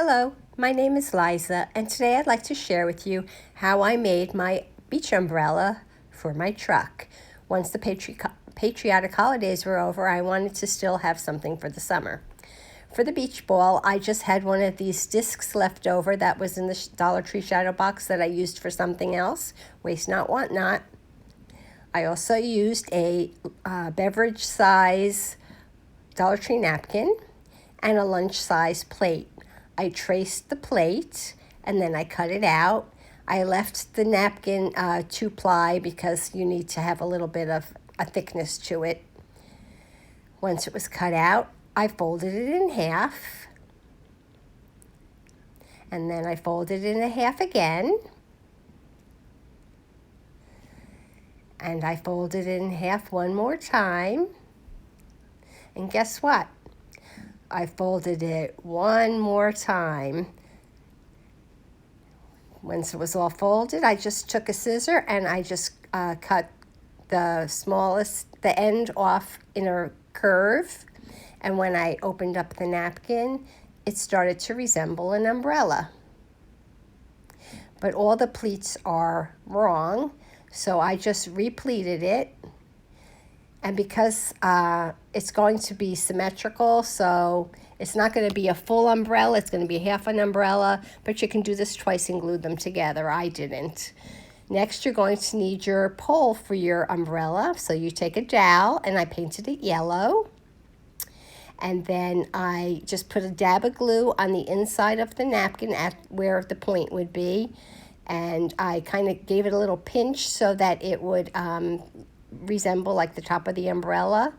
Hello, my name is Liza, and today I'd like to share with you how I made my beach umbrella for my truck. Once the patriotic holidays were over, I wanted to still have something for the summer. For the beach ball, I just had one of these discs left over that was in the DollarTree shadow box that I used for something else. Waste not, want not. I also used a beverage size DollarTree napkin and a lunch size plate. I traced the plate and then I cut it out. I left the napkin 2-ply because you need to have a little bit of a thickness to it. Once it was cut out, I folded it in half, and then I folded it in half again, and I folded it in half one more time, and guess what? I folded it one more time. Once it was all folded, I just took a scissor and I just cut the end off in a curve. And when I opened up the napkin, it started to resemble an umbrella. But all the pleats are wrong, so I just repleated it. And because it's going to be symmetrical, so it's not going to be a full umbrella, it's going to be half an umbrella, but you can do this twice and glue them together. I didn't. Next, you're going to need your pole for your umbrella. So you take a dowel, and I painted it yellow. And then I just put a dab of glue on the inside of the napkin at where the point would be. And I kind of gave it a little pinch so that it would resemble like the top of the umbrella.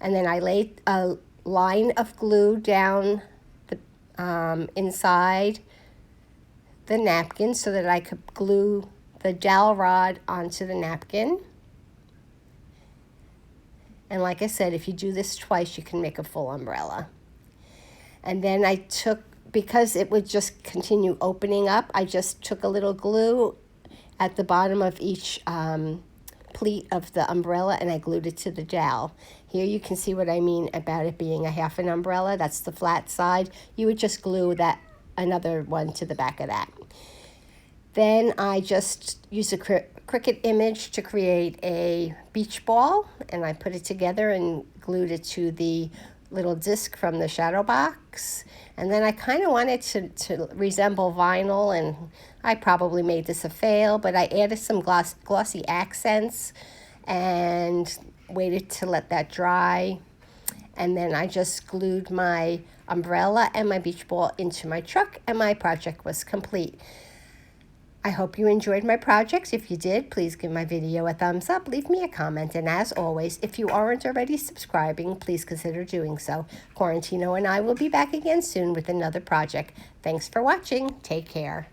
And then I laid a line of glue down the inside the napkin so that I could glue the dowel rod onto the napkin. And like I said, if you do this twice, you can make a full umbrella. And then I took, because it would just continue opening up, I just took a little glue at the bottom of each pleat of the umbrella, and I glued it to the dowel. Here you can see what I mean about it being a half an umbrella. That's the flat side. You would just glue that another one to the back of that. Then I just used a Cricut image to create a beach ball, and I put it together and glued it to the little disc from the shadow box. And then I kind of wanted to resemble vinyl, and I probably made this a fail, but I added some glossy accents and waited to let that dry. And then I just glued my umbrella and my beach ball into my truck, and my project was complete. I hope you enjoyed my projects. If you did, please give my video a thumbs up, leave me a comment, and as always, if you aren't already subscribing, please consider doing so. Quarantino and I will be back again soon with another project. Thanks for watching. Take care.